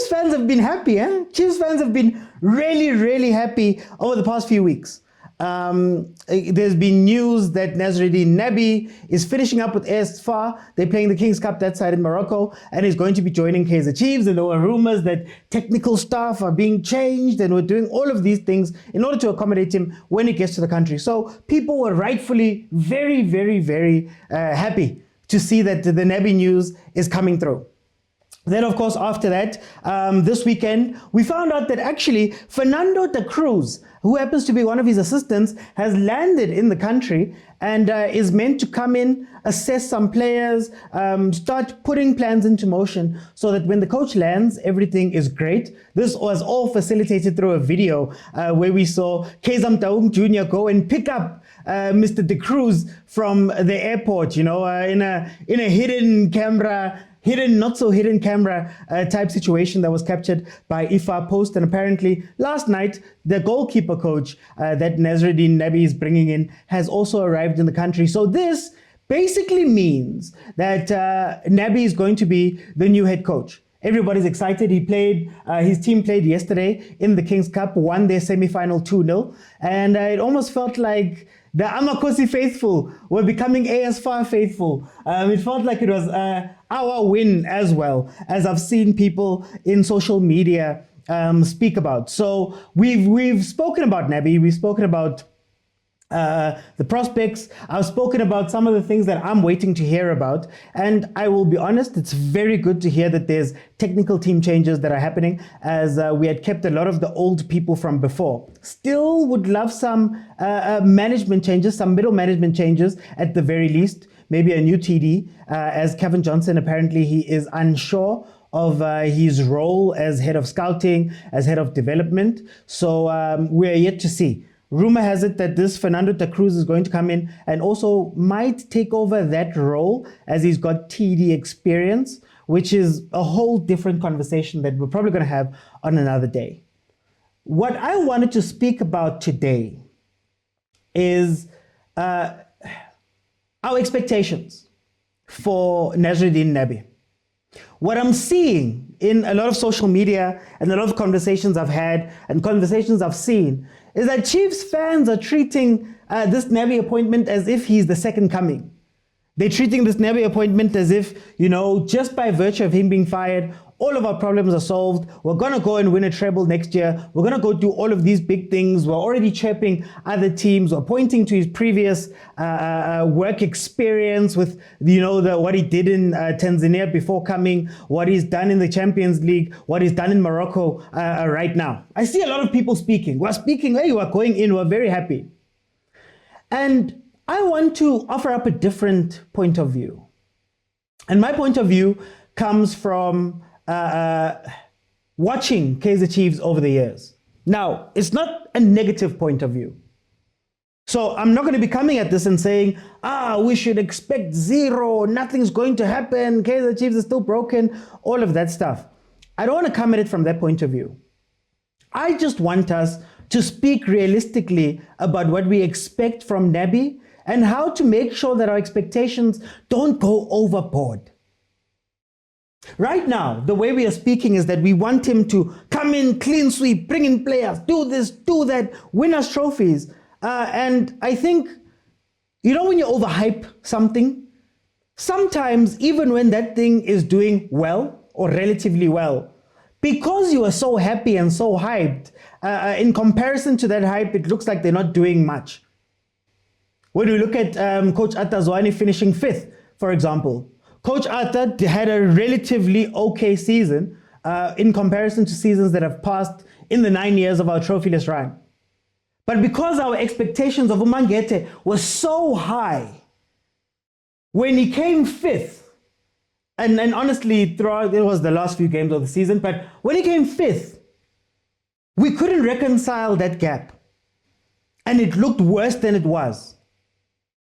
Chiefs fans have been happy, eh? Chiefs fans have been really, really happy over the past few weeks. There's been news that Nasreddine Nabi is finishing up with AS FAR. They're playing the Kings Cup that side in Morocco, and he's going to be joining Kaizer Chiefs. And there were rumors that technical staff are being changed, and we're doing all of these things in order to accommodate him when he gets to the country. So people were rightfully very, very, very happy to see that the Nabi news is coming through. Then, of course, after that, this weekend, we found out that actually Fernando de Cruz, who happens to be one of his assistants, has landed in the country and is meant to come in, assess some players, start putting plans into motion so that when the coach lands, everything is great. This was all facilitated through a video where we saw Kaizer Chiefs Jr. go and pick up Mr. de Cruz from the airport, in a hidden camera, not so hidden camera type situation that was captured by IFA Post. And apparently last night, the goalkeeper coach that Nasreddine Nabi is bringing in has also arrived in the country. So this basically means that Nabi is going to be the new head coach. Everybody's excited. His team played yesterday in the Kings Cup, won their semi-final 2-0. And it almost felt like the Amakosi faithful were becoming AS FAR faithful. It felt like it was our win as well, as I've seen people in social media speak about. So we've spoken about Nabi, we've spoken about the prospects. I've spoken about some of the things that I'm waiting to hear about, and I will be honest, it's very good to hear that there's technical team changes that are happening, as we had kept a lot of the old people from before. Still would love some management changes, some middle management changes at the very least, maybe a new TD, as Kevin Johnson, apparently he is unsure of his role as head of scouting, as head of development. So we're yet to see. Rumor has it that this Fernando de Cruz is going to come in and also might take over that role, as he's got TD experience, which is a whole different conversation that we're probably going to have on another day. What I wanted to speak about today is our expectations for Nasreddine Nabi. What I'm seeing in a lot of social media and a lot of conversations I've had and conversations I've seen is that Chiefs fans are treating this Nabi appointment as if he's the second coming. They're treating this Nabi appointment as if, just by virtue of him being fired, all of our problems are solved. We're going to go and win a treble next year. We're going to go do all of these big things. We're already chirping other teams. We're pointing to his previous work experience with, what he did in Tanzania before coming, what he's done in the Champions League, what he's done in Morocco right now. I see a lot of people speaking. We're speaking, hey, we're going in. We're very happy. And I want to offer up a different point of view. And my point of view comes from watching Kaizer Chiefs over the years. Now, it's not a negative point of view. So I'm not going to be coming at this and saying, we should expect zero, nothing's going to happen, Kaizer Chiefs is still broken, all of that stuff. I don't want to come at it from that point of view. I just want us to speak realistically about what we expect from Nabi and how to make sure that our expectations don't go overboard. Right now, the way we are speaking is that we want him to come in, clean sweep, bring in players, do this, do that, win us trophies. And I think, when you overhype something, sometimes even when that thing is doing well or relatively well, because you are so happy and so hyped, in comparison to that hype, it looks like they're not doing much. When we look at Coach Atazwani finishing 5th, for example, Coach Arthur had a relatively okay season in comparison to seasons that have passed in the 9 years of our trophyless run. But because our expectations of Umangete were so high, when he came 5th, and honestly, throughout, it was the last few games of the season, but when he came 5th, we couldn't reconcile that gap. And it looked worse than it was.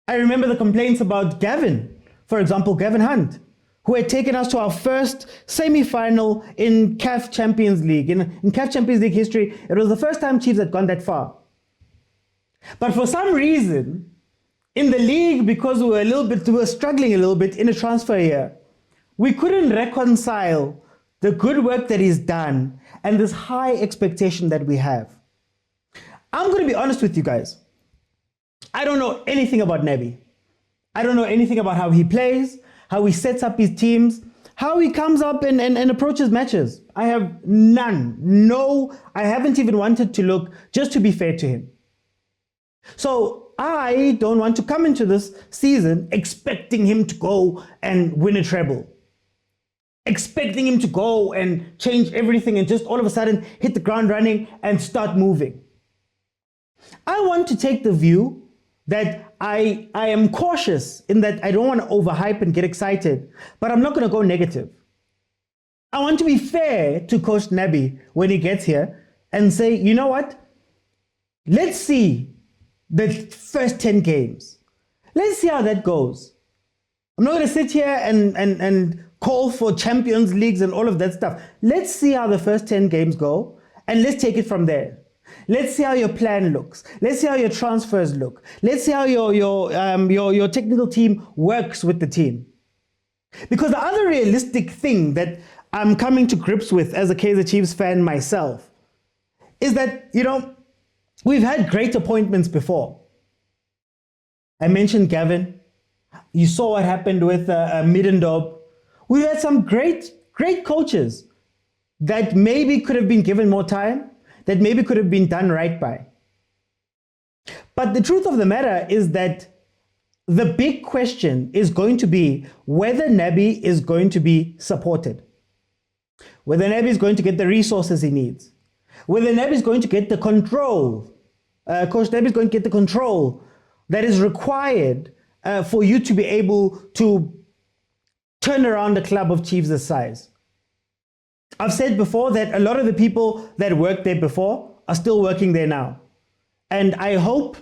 I remember the complaints about Gavin. For example, Gavin Hunt, who had taken us to our first semi-final in CAF Champions League. In CAF Champions League history, it was the first time Chiefs had gone that far. But for some reason, in the league, because we were struggling a little bit in a transfer year, we couldn't reconcile the good work that he's done, and this high expectation that we have. I'm going to be honest with you guys. I don't know anything about Nabi. I don't know anything about how he plays, how he sets up his teams, how he comes up and approaches matches. I have none. No, I haven't even wanted to look, just to be fair to him. So I don't want to come into this season expecting him to go and win a treble, expecting him to go and change everything and just all of a sudden hit the ground running and start moving. I want to take the view that I am cautious in that I don't want to overhype and get excited, but I'm not going to go negative. I want to be fair to Coach Nabi when he gets here and say, you know what? Let's see the first 10 games. Let's see how that goes. I'm not going to sit here and call for Champions Leagues and all of that stuff. Let's see how the first 10 games go, and let's take it from there. Let's see how your plan looks. Let's see how your transfers look. Let's see how your technical team works with the team. Because the other realistic thing that I'm coming to grips with as a Kaizer Chiefs fan myself is that, you know, we've had great appointments before. I mentioned Gavin. You saw what happened with Middendorp. We've had some great coaches that maybe could have been given more time, that maybe could have been done right by. But the truth of the matter is that the big question is going to be whether Nabi is going to be supported, whether Nabi is going to get the resources he needs, whether Nabi is going to get the control, Coach Nabi is going to get the control that is required for you to be able to turn around a club of Chiefs this size. I've said before that a lot of the people that worked there before are still working there now. And I hope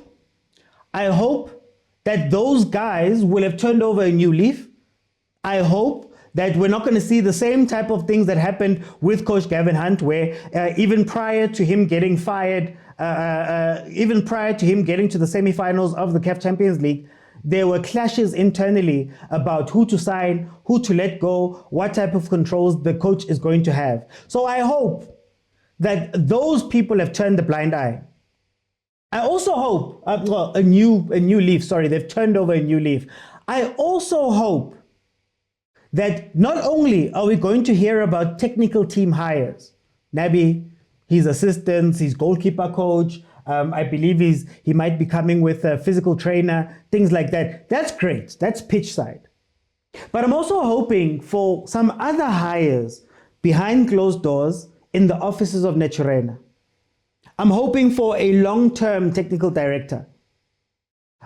that those guys will have turned over a new leaf. I hope that we're not going to see the same type of things that happened with Coach Gavin Hunt, where even prior to him getting fired, even prior to him getting to the semi-finals of the CAF Champions League, there were clashes internally about who to sign, who to let go, what type of controls the coach is going to have. So I hope that those people have turned a blind eye. I also hope, a new leaf, sorry, they've turned over a new leaf. I also hope that not only are we going to hear about technical team hires, Nabi, his assistants, his goalkeeper coach, I believe he might be coming with a physical trainer, things like that. That's great. That's pitch side. But I'm also hoping for some other hires behind closed doors in the offices of Naturena. I'm hoping for a long-term technical director.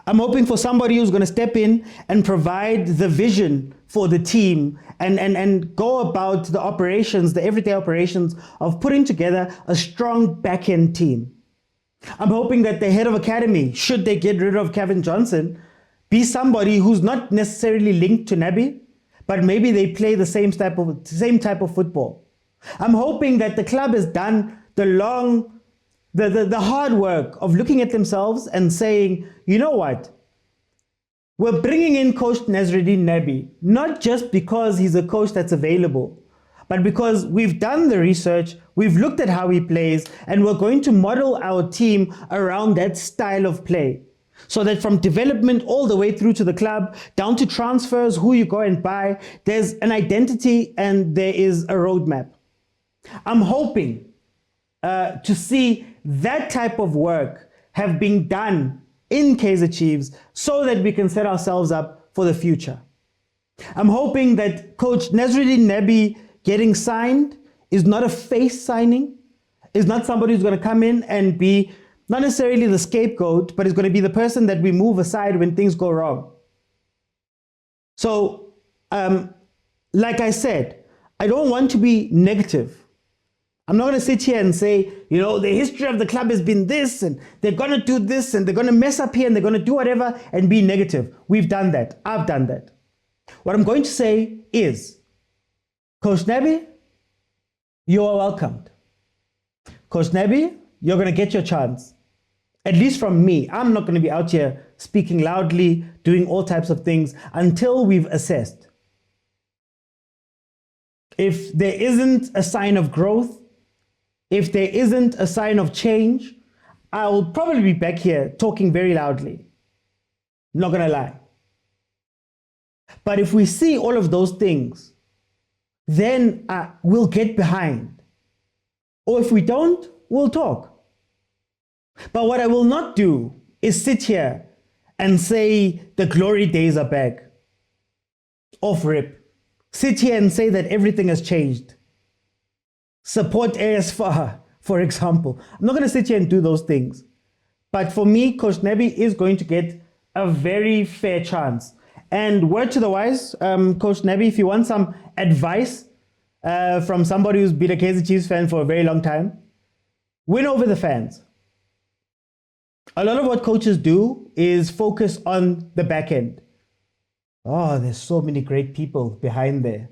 I'm hoping for somebody who's going to step in and provide the vision for the team and go about the operations, the everyday operations of putting together a strong back-end team. I'm hoping that the head of academy, should they get rid of Kevin Johnson, be somebody who's not necessarily linked to Nabi, but maybe they play the same type of football. I'm hoping that the club has done the hard work of looking at themselves and saying, you know what? We're bringing in Coach Nasreddine Nabi, not just because he's a coach that's available, but because we've done the research, we've looked at how he plays, and we're going to model our team around that style of play. So that from development all the way through to the club, down to transfers, who you go and buy, there's an identity and there is a roadmap. I'm hoping to see that type of work have been done in Kaizer Chiefs so that we can set ourselves up for the future. I'm hoping that Coach Nasreddine Nabi getting signed is not a face signing, is not somebody who's going to come in and be not necessarily the scapegoat, but is going to be the person that we move aside when things go wrong. So, like I said, I don't want to be negative. I'm not going to sit here and say, you know, the history of the club has been this, and they're going to do this, and they're going to mess up here, and they're going to do whatever, and be negative. We've done that. I've done that. What I'm going to say is, Coach Nabi, you are welcomed. Coach Nabi, you're going to get your chance. At least from me. I'm not going to be out here speaking loudly, doing all types of things until we've assessed. If there isn't a sign of growth, if there isn't a sign of change, I'll probably be back here talking very loudly. Not gonna lie. But if we see all of those things, then we'll get behind. Or if we don't, we'll talk. But what I will not do is sit here and say the glory days are back. Off rip. Sit here and say that everything has changed. Support ASFAR, for example. I'm not going to sit here and do those things. But for me, Coach Nabi is going to get a very fair chance. And word to the wise, Coach Nabi, if you want some advice from somebody who's been a Kaizer Chiefs fan for a very long time, win over the fans. A lot of what coaches do is focus on the back end. Oh, there's so many great people behind there.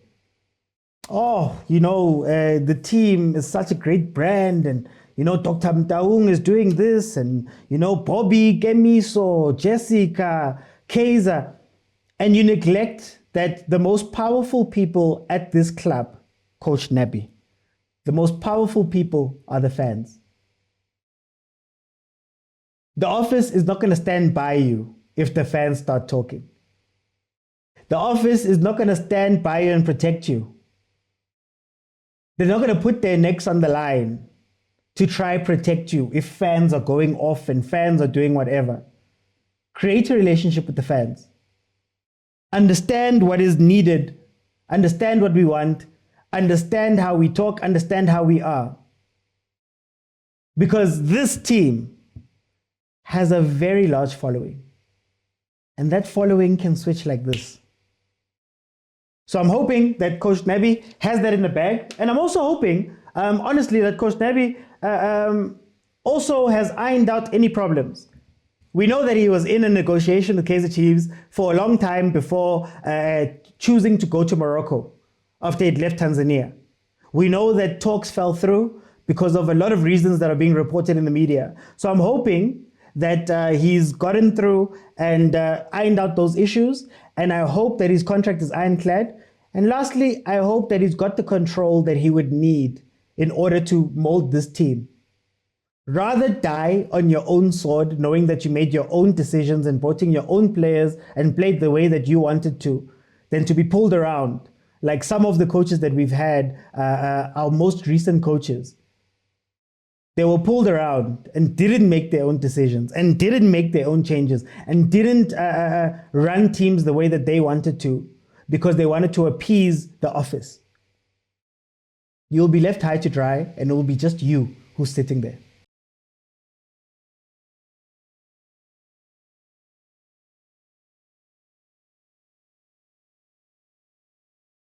Oh, the team is such a great brand, and Dr. Motaung is doing this, and Bobby, Gemiso, Jessica, Kaizer, and you neglect that the most powerful people at this club, Coach Nabi, the most powerful people are the fans. The office is not going to stand by you if the fans start talking. The office is not going to stand by you and protect you. They're not going to put their necks on the line to try protect you if fans are going off and fans are doing whatever. Create a relationship with the fans. Understand what is needed. Understand what we want. Understand how we talk. Understand how we are. Because this team has a very large following. And that following can switch like this. So I'm hoping that Coach Nabi has that in the bag. And I'm also hoping, honestly, that Coach Nabi also has ironed out any problems. We know that he was in a negotiation with Kaizer Chiefs for a long time before choosing to go to Morocco after he'd left Tanzania. We know that talks fell through because of a lot of reasons that are being reported in the media. So I'm hoping that he's gotten through and ironed out those issues. And I hope that his contract is ironclad. And lastly, I hope that he's got the control that he would need in order to mold this team. Rather die on your own sword, knowing that you made your own decisions and brought in your own players and played the way that you wanted to, than to be pulled around. Like some of the coaches that we've had, our most recent coaches. They were pulled around and didn't make their own decisions and didn't make their own changes and didn't run teams the way that they wanted to because they wanted to appease the office. You'll be left high to dry and it will be just you who's sitting there.